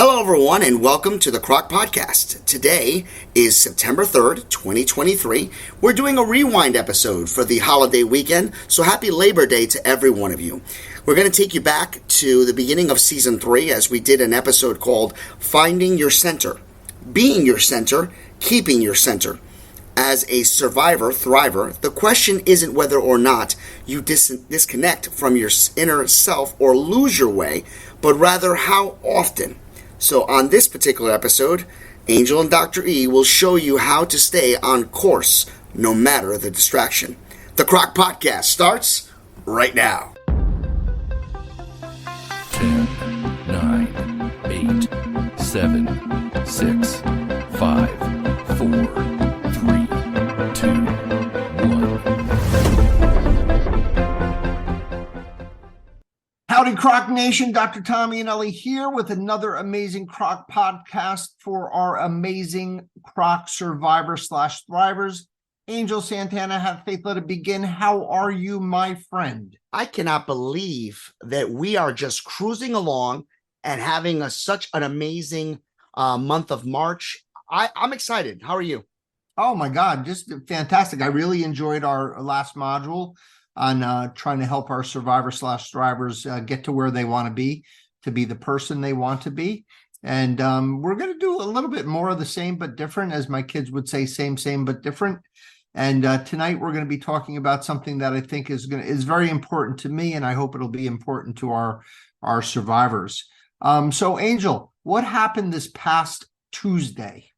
Hello, everyone, and welcome to the CROC Podcast. Today is September 3rd, 2023. We're doing a rewind episode for the holiday weekend, so happy Labor Day to every one of you. We're going to take you back to the beginning of Season 3 as we did an episode called Finding Your Center, Being Your Center, Keeping Your Center. As a survivor, thriver, the question isn't whether or not you disconnect from your inner self or lose your way, but rather how often. So on this particular episode, Angel and Dr. E will show you how to stay on course no matter the distraction. The CROC Podcast starts right now. 10, 9, 8, 7, 6, 5, 4, 3, 2, 1. Howdy, CROC Nation. Dr. Tommy and Ellie here with another amazing CROC podcast for our amazing CROC survivor/thrivers. Angel Santana, have faith, let it begin. How are you, my friend? I cannot believe that we are just cruising along and having such an amazing month of March. I'm excited. How are you? Oh my God, just fantastic. I really enjoyed our last module on trying to help our survivor/thrivers get to where they want to be the person they want to be. And we're going to do a little bit more of the same but different, as my kids would say, same but different. And tonight we're going to be talking about something that I think is very important to me, and I hope it'll be important to our survivors. So Angel, what happened this past Tuesday?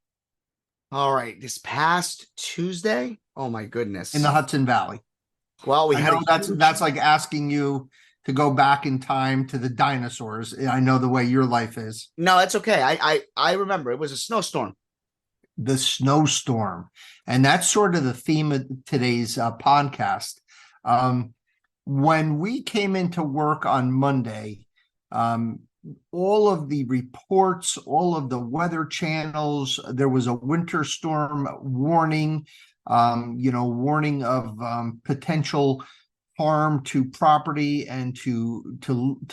All right, this past Tuesday? Oh my goodness. In the Hudson Valley. Well, I know that's like asking you to go back in time to the dinosaurs. I know the way your life is. No, it's okay. I remember it was a snowstorm. The snowstorm. And that's sort of the theme of today's podcast. When we came into work on Monday, all of the reports, all of the weather channels, there was a winter storm warning, warning of potential harm to property and to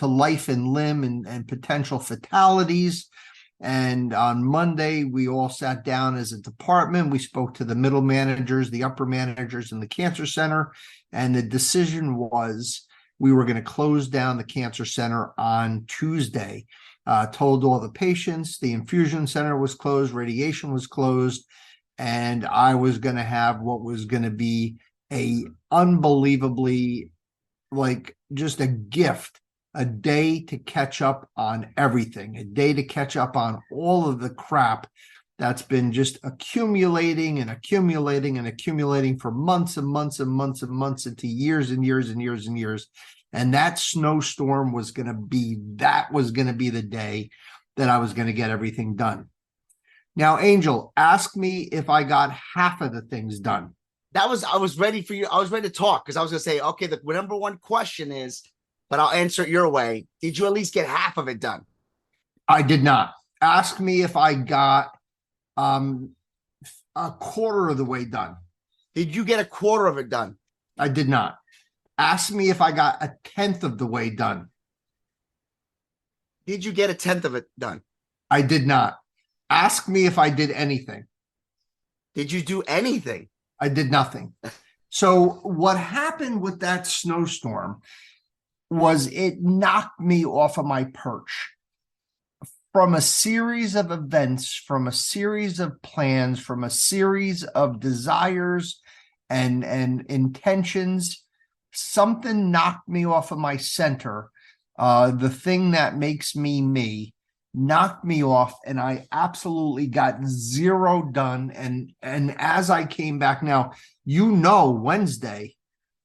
life and limb and potential fatalities. And on Monday, we all sat down as a department. We spoke to the middle managers, the upper managers in the cancer center. And the decision was we were going to close down the cancer center on Tuesday. Told all the patients, the infusion center was closed, radiation was closed. And I was going to have what was going to be a unbelievably, just a gift, a day to catch up on everything, a day to catch up on all of the crap that's been just accumulating and accumulating and accumulating for months and months and months and months into years and years and years and years. And that snowstorm was going to be the day that I was going to get everything done. Now, Angel, ask me if I got half of the things done. I was ready for you. I was ready to talk because I was going to say, okay, the number one question is, but I'll answer it your way. Did you at least get half of it done? I did not. Ask me if I got a quarter of the way done. Did you get a quarter of it done? I did not. Ask me if I got a tenth of the way done. Did you get a tenth of it done? I did not. Ask me if I did anything. Did you do anything? I did nothing. So what happened with that snowstorm was it knocked me off of my perch. From a series of events, from a series of plans, from a series of desires and intentions, something knocked me off of my center. The thing that makes me me knocked me off, and I absolutely got zero done. And as I came back, now, Wednesday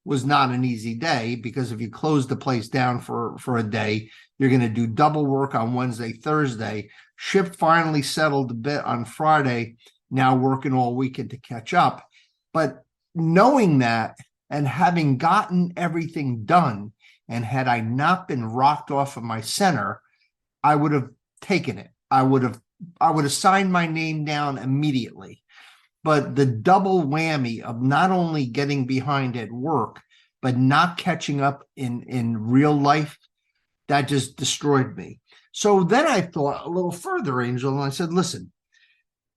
was not an easy day, because if you close the place down for a day, you're going to do double work on Wednesday, Thursday. Shift finally settled a bit on Friday, now working all weekend to catch up. But knowing that and having gotten everything done, and had I not been rocked off of my center, I would have taken it. I would have signed my name down immediately. But the double whammy of not only getting behind at work, but not catching up in real life, that just destroyed me. So then I thought a little further, Angel, and I said, listen,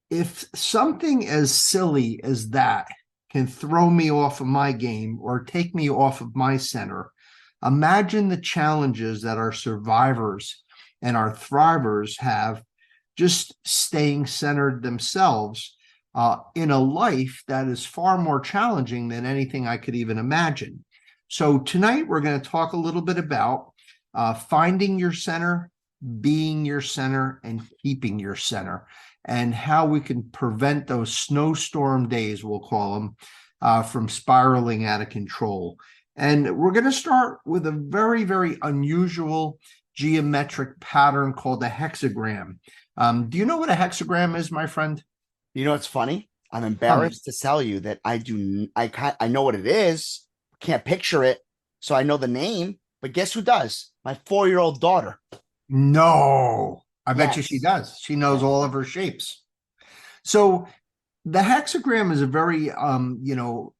if something as silly as that can throw me off of my game or take me off of my center, imagine the challenges that our survivors and our thrivers have just staying centered themselves in a life that is far more challenging than anything I could even imagine. So tonight we're going to talk a little bit about finding your center, being your center, and keeping your center, and how we can prevent those snowstorm days, we'll call them, from spiraling out of control. And we're going to start with a very, very unusual geometric pattern called a hexagram. Do you know what a hexagram is, my friend? You know what's funny? I'm embarrassed to tell you that I know what it is, can't picture it, so I know the name, but guess who does? My 4-year-old daughter. No, I bet you Yes. she does. She knows all of her shapes. So the hexagram is a very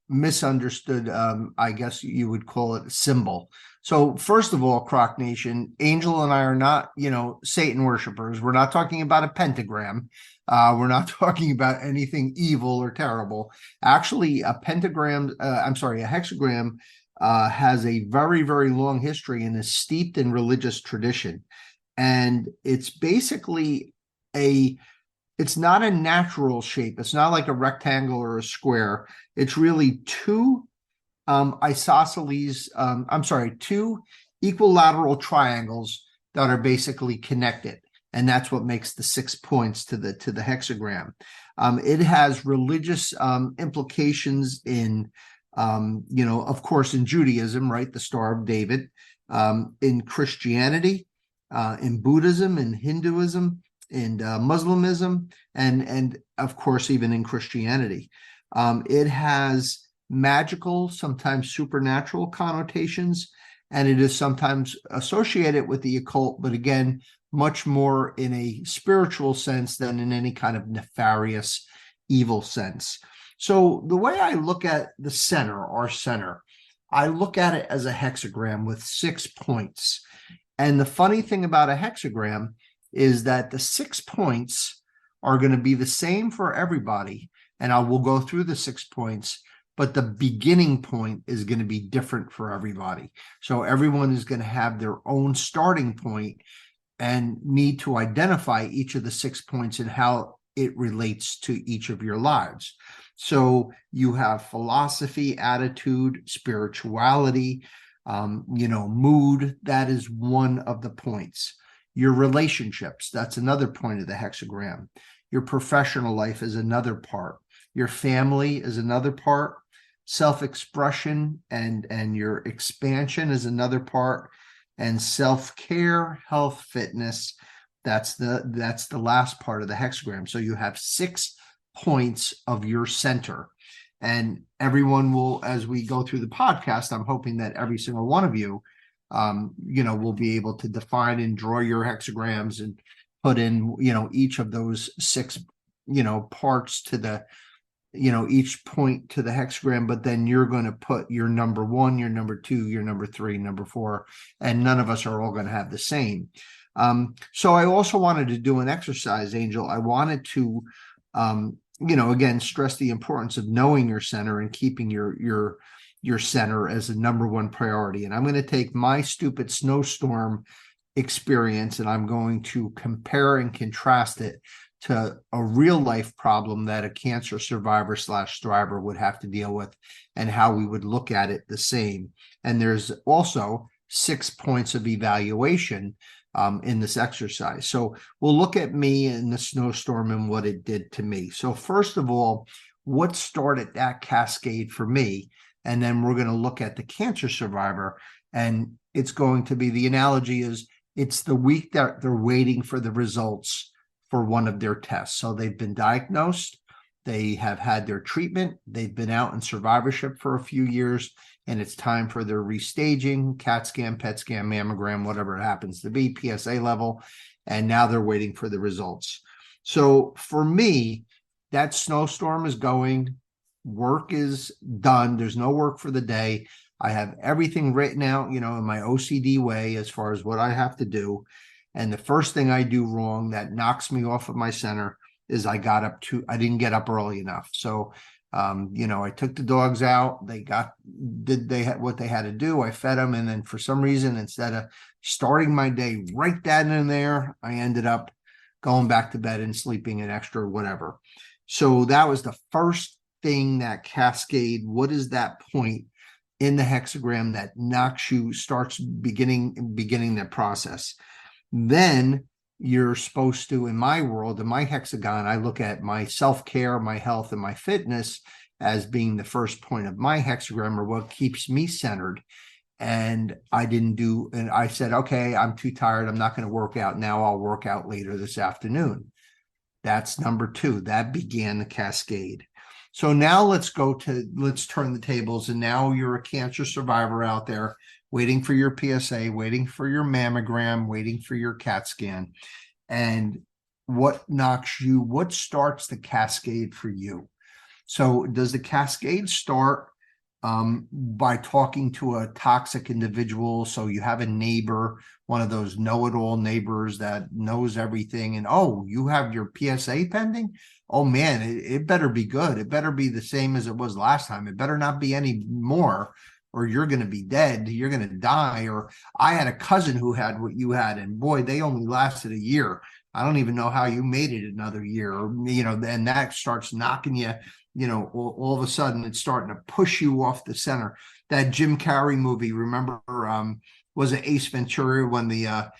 misunderstood, I guess you would call it, symbol. So first of all, Croc Nation, Angel and I are not, Satan worshipers. We're not talking about a pentagram. We're not talking about anything evil or terrible. Actually, a hexagram has a very, very long history and is steeped in religious tradition. And it's basically it's not a natural shape. It's not like a rectangle or a square. It's really two two equilateral triangles that are basically connected. And that's what makes the 6 points to the hexagram. It has religious implications in, of course, in Judaism, right? The Star of David, in Christianity, in Buddhism, in Hinduism, in Muslimism, and of course, even in Christianity. It has magical, sometimes supernatural connotations, and it is sometimes associated with the occult, but again, much more in a spiritual sense than in any kind of nefarious, evil sense. So the way I look at the center, our center, I look at it as a hexagram with 6 points. And the funny thing about a hexagram is that the 6 points are going to be the same for everybody. And I will go through the 6 points, but the beginning point is going to be different for everybody. So everyone is going to have their own starting point and need to identify each of the 6 points and how it relates to each of your lives. So you have philosophy, attitude, spirituality, mood. That is one of the points. Your relationships, that's another point of the hexagram. Your professional life is another part. Your family is another part. Self-expression and your expansion is another part. And self-care, health, fitness, that's the last part of the hexagram. So you have 6 points of your center. And everyone will, as we go through the podcast, I'm hoping that every single one of you will be able to define and draw your hexagrams and put in, each of those 6, parts to the, each point to the hexagram, but then you're going to put your number 1, your number 2, your number 3, number 4, and none of us are all going to have the same. So I also wanted to do an exercise, Angel. I wanted to, again, stress the importance of knowing your center and keeping your center as a number 1 priority. And I'm going to take my stupid snowstorm experience and I'm going to compare and contrast it to a real life problem that a cancer survivor / thriver would have to deal with and how we would look at it the same. And there's also 6 points of evaluation in this exercise. So we'll look at me in the snowstorm and what it did to me. So first of all, what started that cascade for me? And then we're going to look at the cancer survivor. And it's going to be, the analogy is, it's the week that they're waiting for the results for one of their tests. So they've been diagnosed, they have had their treatment, they've been out in survivorship for a few years, and it's time for their restaging, CAT scan, PET scan, mammogram, whatever it happens to be, PSA level, and now they're waiting for the results. So for me, that snowstorm is going, work is done, there's no work for the day. I have everything written out, in my OCD way as far as what I have to do. And the first thing I do wrong that knocks me off of my center is I didn't get up early enough. So, I took the dogs out. They had what they had to do. I fed them. And then for some reason, instead of starting my day right then and there, I ended up going back to bed and sleeping an extra whatever. So that was the first thing, that cascade. What is that point in the hexagram that starts beginning the process? Then you're supposed to, in my world, in my hexagon, I look at my self-care, my health, and my fitness as being the first point of my hexagram, or what keeps me centered. And I said, okay, I'm too tired. I'm not going to work out now. I'll work out later this afternoon. That's number 2. That began the cascade. So now let's turn the tables. And now you're a cancer survivor out there, waiting for your PSA, waiting for your mammogram, waiting for your CAT scan. And what starts the cascade for you? So does the cascade start by talking to a toxic individual? So you have a neighbor, one of those know-it-all neighbors that knows everything, and you have your PSA pending? Oh man, it better be good. It better be the same as it was last time. It better not be any more, or you're going to be dead. You're going to die. Or I had a cousin who had what you had, and boy, they only lasted a year. I don't even know how you made it another year. And that starts knocking you, all of a sudden it's starting to push you off the center. That Jim Carrey movie, remember, was it Ace Ventura, when the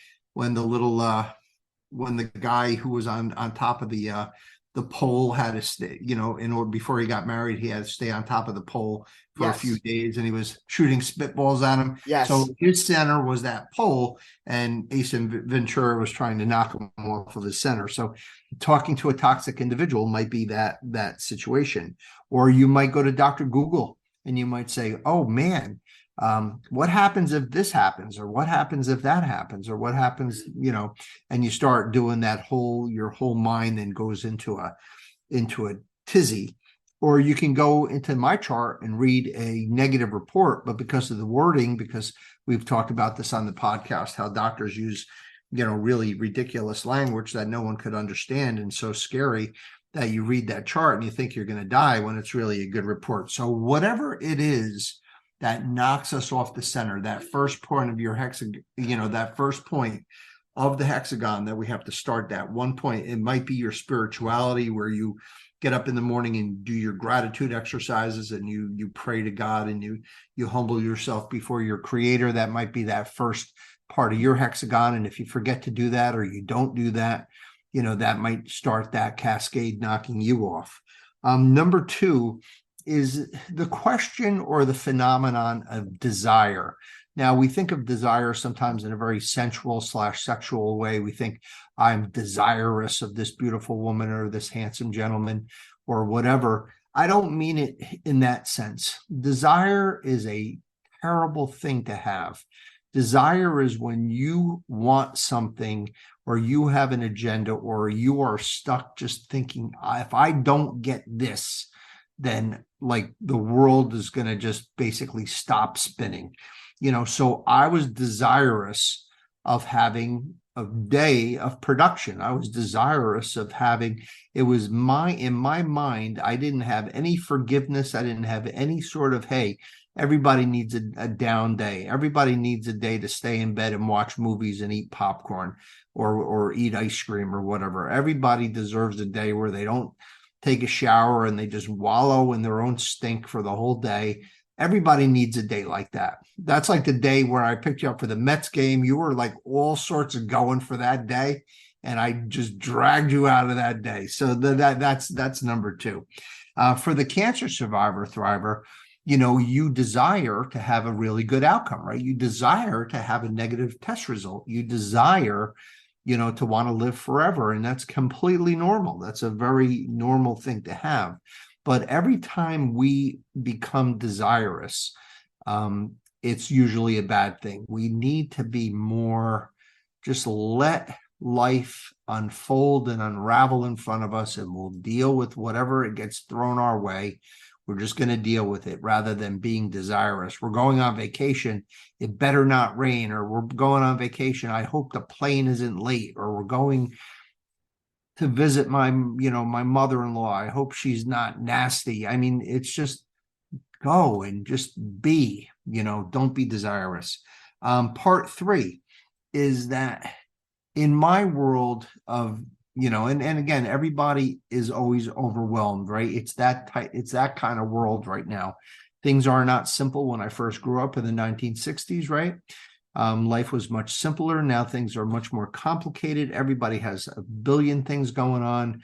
guy who was on top of the pole had to stay, in order, before he got married, he had to stay on top of the pole for a few days, and he was shooting spitballs at him. Yes. So his center was that pole, and Ace Ventura was trying to knock him off of his center. So talking to a toxic individual might be that situation. Or you might go to Dr. Google and you might say, oh man, what happens if this happens, or what happens if that happens, or what happens, and you start doing that your whole mind then goes into a tizzy. Or you can go into my chart and read a negative report, but because of the wording, because we've talked about this on the podcast, how doctors use, really ridiculous language that no one could understand, and so scary that you read that chart and you think you're going to die when it's really a good report. So whatever it is that knocks us off the center, that first point of your hexagon, that first point of the hexagon that we have to start, that one point, it might be your spirituality, where you get up in the morning and do your gratitude exercises, and you pray to God, and you humble yourself before your creator. That might be that first part of your hexagon. And if you forget to do that, or you don't do that, that might start that cascade knocking you off. Number 2 is the question or the phenomenon of desire. Now, we think of desire sometimes in a very sensual / sexual way. We think, I'm desirous of this beautiful woman or this handsome gentleman or whatever. I don't mean it in that sense. Desire is a terrible thing to have. Desire is when you want something, or you have an agenda, or you are stuck just thinking, if I don't get this, then like the world is going to just basically stop spinning. So I was desirous of having a day of production. I was desirous of having, in my mind, I didn't have any forgiveness. I didn't have any sort of, hey, everybody needs a down day. Everybody needs a day to stay in bed and watch movies and eat popcorn or eat ice cream or whatever. Everybody deserves a day where they don't take a shower and they just wallow in their own stink for the whole day. Everybody needs a day like that. That's like the day where I picked you up for the Mets game. You were like all sorts of going for that day, and I just dragged you out of that day. So that's number 2. For the cancer survivor thriver, you desire to have a really good outcome, right? You desire to have a negative test result. You desire, to want to live forever. And that's completely normal. That's a very normal thing to have. But every time we become desirous, it's usually a bad thing. We need to be more, just let life unfold and unravel in front of us, and we'll deal with whatever it gets thrown our way. We're just going to deal with it rather than being desirous. We're going on vacation. It better not rain, or we're going on vacation. I hope the plane isn't late, or we're going to visit my mother-in-law. I hope she's not nasty. I mean, it's just go and just be, don't be desirous. Part 3 is that in my world of, and again, everybody is always overwhelmed, right? It's that kind of world right now. Things are not simple. When I first grew up in the 1960s, right? Life was much simpler. Now things are much more complicated. Everybody has a billion things going on,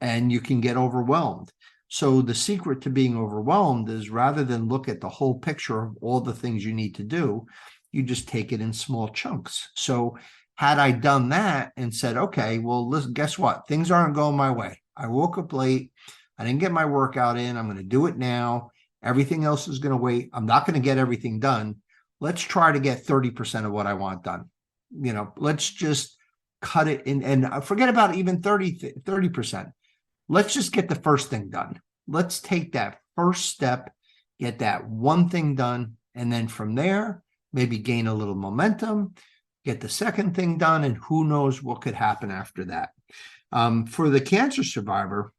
and you can get overwhelmed. So the secret to being overwhelmed is, rather than look at the whole picture of all the things you need to do, you just take it in small chunks. So had I done that and said, okay, well, listen, guess what? Things aren't going my way. I woke up late. I didn't get my workout in. I'm going to do it now. Everything else is going to wait. I'm not going to get everything done. Let's try to get 30% of what I want done. Let's just cut it in and forget about even 30%. Let's just get the first thing done. Let's take that first step, get that one thing done. And then from there, maybe gain a little momentum, get the second thing done, and who knows what could happen after that. For the cancer survivor,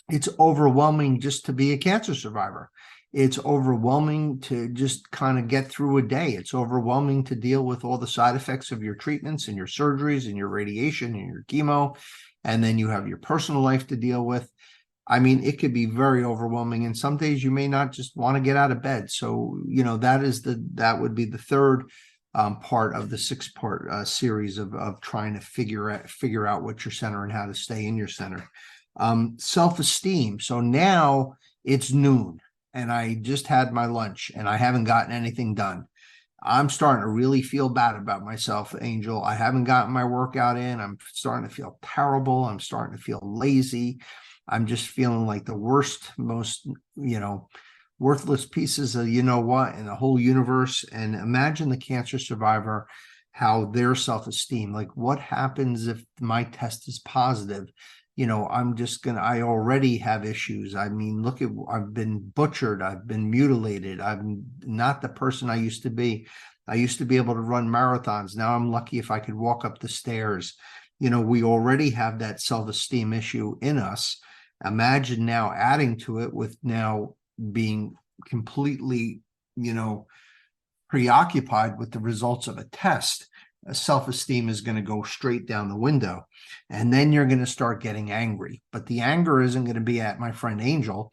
it's overwhelming just to be a cancer survivor. It's overwhelming to just kind of get through a day. It's overwhelming to deal with all the side effects of your treatments and your surgeries and your radiation and your chemo. And then you have your personal life to deal with. I mean, it could be very overwhelming. And some days you may not just want to get out of bed. So, that would be the third part of the 6-part series of trying to figure out what your center and how to stay in your center. Self-esteem. So now it's noon and I just had my lunch and I haven't gotten anything done. I'm starting to really feel bad about myself, Angel. I haven't gotten my workout in. I'm starting to feel terrible. I'm starting to feel lazy. I'm just feeling like the worst, most, worthless pieces of in the whole universe. And imagine the cancer survivor, how their self-esteem, like what happens if my test is positive? I already have issues. I mean, I've been butchered. I've been mutilated. I'm not the person I used to be. I used to be able to run marathons. Now I'm lucky if I could walk up the stairs. We already have that self-esteem issue in us. Imagine now adding to it with now being completely, preoccupied with the results of a test. Self-esteem is going to go straight down the window. And then you're going to start getting angry. But the anger isn't going to be at my friend Angel.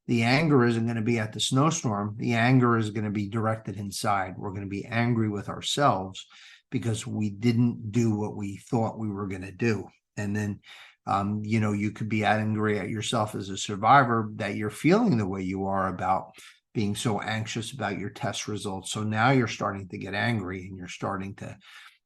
The anger isn't going to be at the snowstorm. The anger is going to be directed inside. We're going to be angry with ourselves because we didn't do what we thought we were going to do. And then, you could be angry at yourself as a survivor that you're feeling the way you are about being so anxious about your test results. So now you're starting to get angry and you're starting to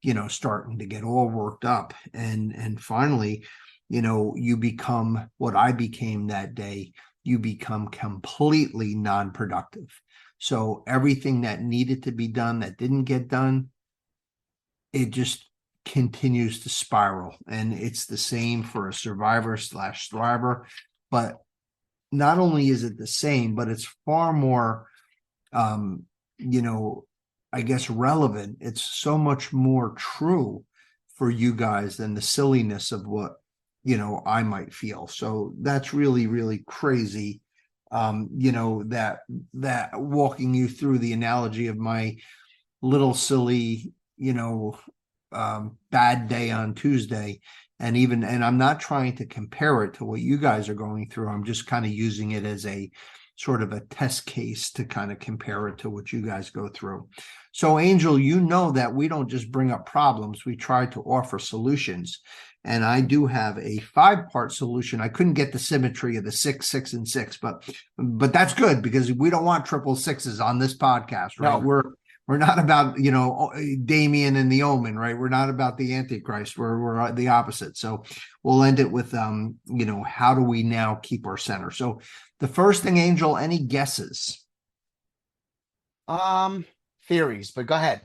get all worked up. And finally, you become what I became that day. You become completely non-productive. So everything that needed to be done that didn't get done, it just continues to spiral. And it's the same for a survivor/thriver. But not only is it the same, but it's far more, I guess, relevant. It's so much more true for you guys than the silliness of what, I might feel. So that's really, really crazy. That walking you through the analogy of my little silly, bad day on Tuesday. And I'm not trying to compare it to what you guys are going through. I'm just kind of using it as a sort of a test case to kind of compare it to what you guys go through. So Angel, that we don't just bring up problems, we try to offer solutions. And I do have a 5-part solution. I couldn't get the symmetry of the 6, 6, and 6, but that's good because we don't want triple sixes on this podcast, right? No. We're not about, Damien and the Omen, right? We're not about the Antichrist. We're the opposite. So we'll end it with, how do we now keep our center? So the first thing, Angel, any guesses? Theories, but go ahead.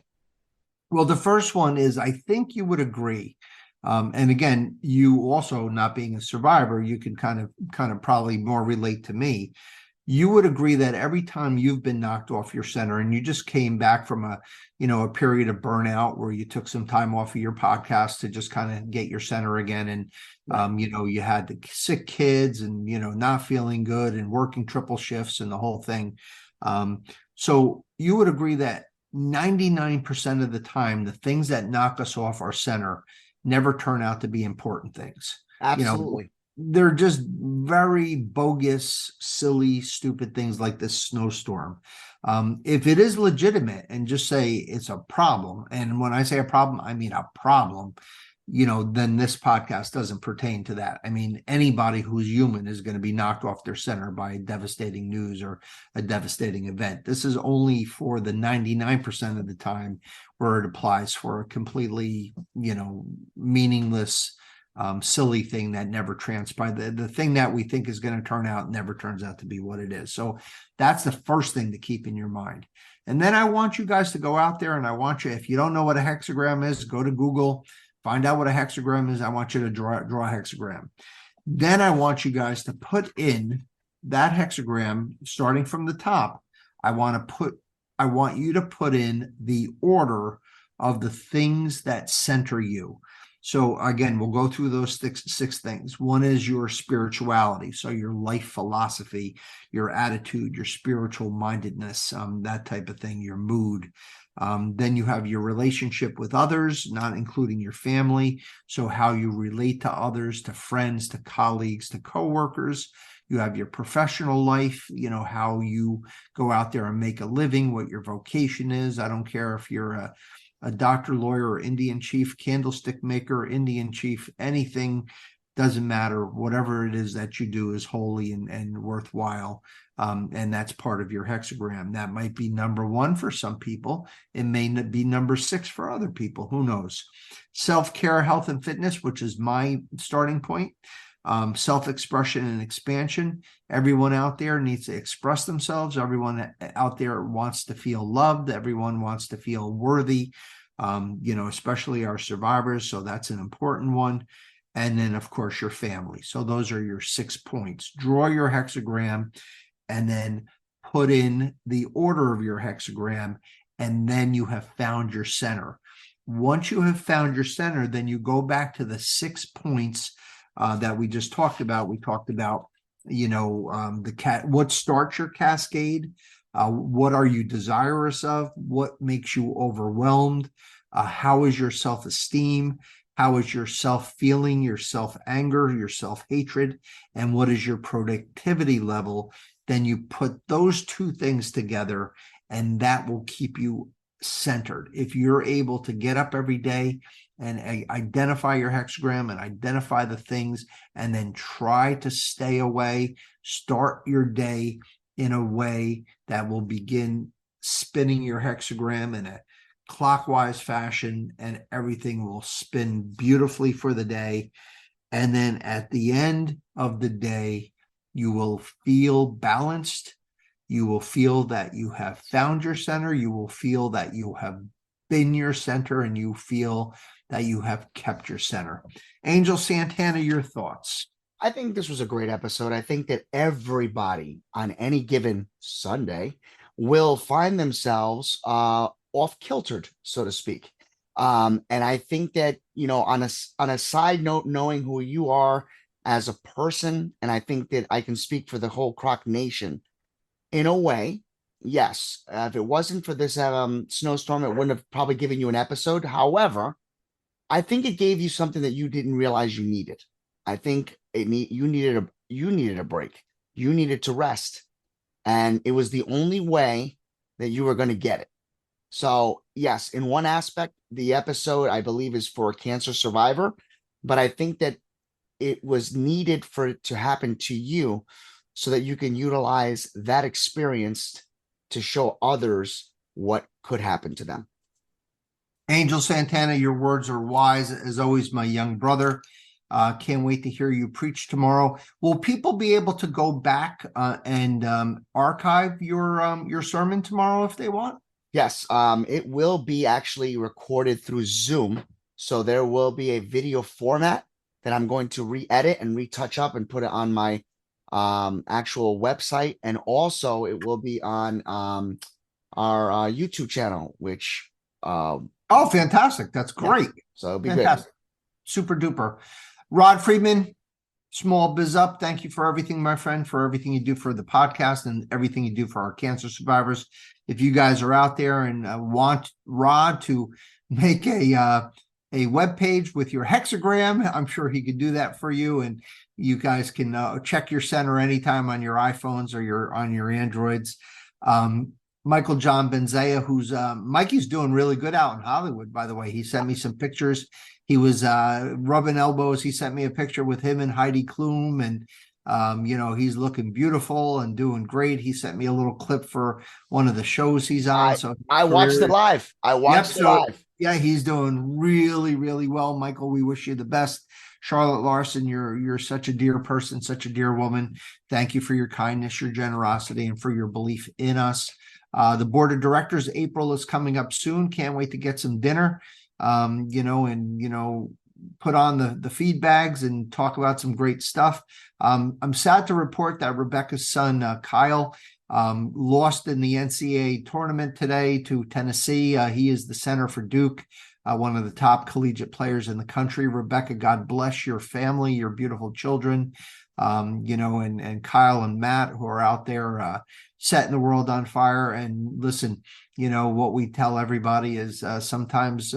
Well, the first one is, I think you would agree And again, you also not being a survivor, you can kind of probably more relate to me. You would agree that every time you've been knocked off your center and you just came back from a period of burnout where you took some time off of your podcast to just kind of get your center again. And, you had the sick kids and, not feeling good and working triple shifts and the whole thing. So you would agree that 99% of the time, the things that knock us off our center never turn out to be important things. Absolutely. They're just very bogus, silly, stupid things like this snowstorm. If it is legitimate and just say it's a problem, and when I say a problem, I mean a problem, then this podcast doesn't pertain to that. I mean, anybody who's human is going to be knocked off their center by devastating news or a devastating event. This is only for the 99% of the time where it applies for a completely, meaningless, silly thing that never transpired. The thing that we think is going to turn out never turns out to be what it is. So that's the first thing to keep in your mind. And then I want you guys to go out there, and I want you, if you don't know what a hexagram is, go to Google, find out what a hexagram is. I want you to draw a hexagram. Then I want you guys to put in that hexagram, starting from the top. I want you to put in the order of the things that center you. So again, we'll go through those six things. One is your spirituality, so your life philosophy, your attitude, your spiritual mindedness, that type of thing, your mood. Then you have your relationship with others, not including your family. So how you relate to others, to friends, to colleagues, to coworkers. You have your professional life, how you go out there and make a living, what your vocation is. I don't care if you're a doctor, lawyer, or Indian chief, candlestick maker, Indian chief, anything, doesn't matter. Whatever it is that you do is holy and worthwhile. And that's part of your hexagram. That might be number 1 for some people. It may be number 6 for other people. Who knows? Self-care, health, and fitness, which is my starting point. Self-expression and expansion. Everyone out there needs to express themselves. Everyone out there wants to feel loved. Everyone wants to feel worthy, especially our survivors. So that's an important one. And then, of course, your family. So those are your 6 points. Draw your hexagram and then put in the order of your hexagram. And then you have found your center. Once you have found your center, then you go back to the 6 points that we just talked about. We talked about, what starts your cascade? What are you desirous of? What makes you overwhelmed? How is your self-esteem? How is your self-feeling, your self-anger, your self-hatred? And what is your productivity level? Then you put those 2 things together, and that will keep you centered. If you're able to get up every day and identify your hexagram and identify the things, and then try to stay away, start your day in a way that will begin spinning your hexagram in a clockwise fashion, and everything will spin beautifully for the day. And then at the end of the day, you will feel balanced. You will feel that you have found your center. You will feel that you have been your center, and you feel that you have kept your center. Angel Santana, your thoughts? I think this was a great episode. I think that everybody on any given Sunday will find themselves off kiltered, so to speak. And I think that, on a side note, knowing who you are as a person, and I think that I can speak for the whole CROC Nation, in a way, yes, if it wasn't for this snowstorm, it wouldn't have probably given you an episode. However, I think it gave you something that you didn't realize you needed. I think you needed a break. You needed to rest, and it was the only way that you were going to get it. So yes, in one aspect, the episode, I believe, is for a cancer survivor, but I think that it was needed for it to happen to you so that you can utilize that experience to show others what could happen to them. Angel Santana, your words are wise, as always, my young brother. Can't wait to hear you preach tomorrow. Will people be able to go back and archive your sermon tomorrow if they want? Yes, it will be actually recorded through Zoom. So there will be a video format that I'm going to re-edit and retouch up and put it on my actual website. And also it will be on our YouTube channel, which Oh, fantastic. That's yeah, great. so it'll be Fantastic. Super duper. Rod Friedman, Small Biz Up. Thank you for everything, my friend, for everything you do for the podcast and everything you do for our cancer survivors. If you guys are out there and want Rod to make a web page with your hexagram, I'm sure he could do that for you. And you guys can check your center anytime on your iPhones or on your Androids. Michael John Benzea, who's Mikey's doing really good out in Hollywood, by the way. He sent me some pictures. He was rubbing elbows. He sent me a picture with him and Heidi Klum, and he's looking beautiful and doing great. He sent me a little clip for one of the shows he's on. I watched it live. I watched it live. Yeah, he's doing really, really well. Michael, we wish you the best. Charlotte Larson, you're such a dear person, such a dear woman. Thank you for your kindness, your generosity, and for your belief in us. The board of directors, April is coming up soon. Can't wait to get some dinner, and put on the feed bags and talk about some great stuff. I'm sad to report that Rebecca's son, Kyle, lost in the NCAA tournament today to Tennessee. He is the center for Duke, one of the top collegiate players in the country. Rebecca, God bless your family, your beautiful children, and Kyle and Matt, who are out there setting the world on fire. And listen, what we tell everybody is sometimes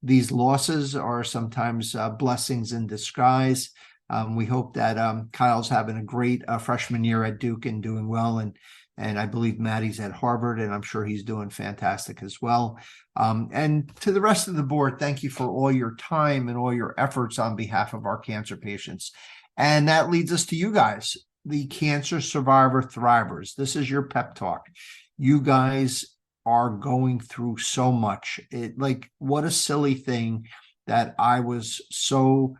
these losses are sometimes blessings in disguise. We hope that Kyle's having a great freshman year at Duke and doing well. And I believe Maddie's at Harvard, and I'm sure he's doing fantastic as well. And to the rest of the board, thank you for all your time and all your efforts on behalf of our cancer patients. And that leads us to you guys, the cancer survivor thrivers. This is your pep talk. You guys are going through so much. What a silly thing that I was so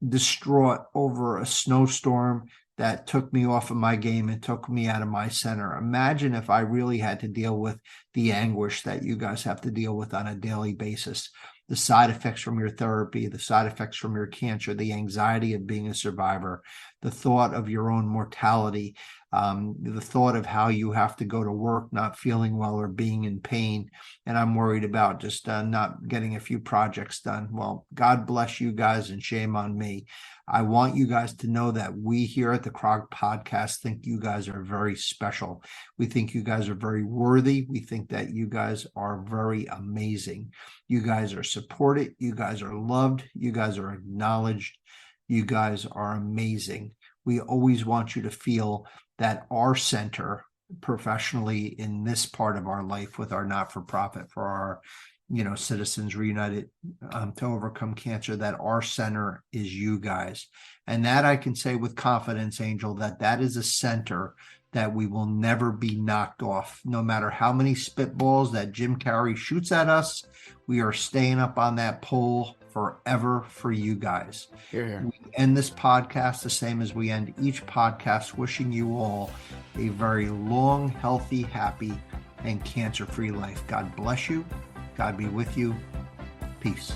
distraught over a snowstorm that took me off of my game and took me out of my center. Imagine if I really had to deal with the anguish that you guys have to deal with on a daily basis. The side effects from your therapy, the side effects from your cancer, the anxiety of being a survivor, the thought of your own mortality, the thought of how you have to go to work not feeling well or being in pain. And I'm worried about just not getting a few projects done. Well, God bless you guys and shame on me. I want you guys to know that we here at the CROC podcast think you guys are very special. We think you guys are very worthy. We think that you guys are very amazing. You guys are supported. You guys are loved. You guys are acknowledged. You guys are amazing. We always want you to feel that our center professionally in this part of our life with our not-for-profit for our Citizens Reunited to Overcome Cancer, that our center is you guys. And that I can say with confidence, Angel, that is a center that we will never be knocked off. No matter how many spitballs that Jim Carrey shoots at us, we are staying up on that pole forever for you guys. Hear, hear. We end this podcast the same as we end each podcast, wishing you all a very long, healthy, happy, and cancer-free life. God bless you. God be with you. Peace.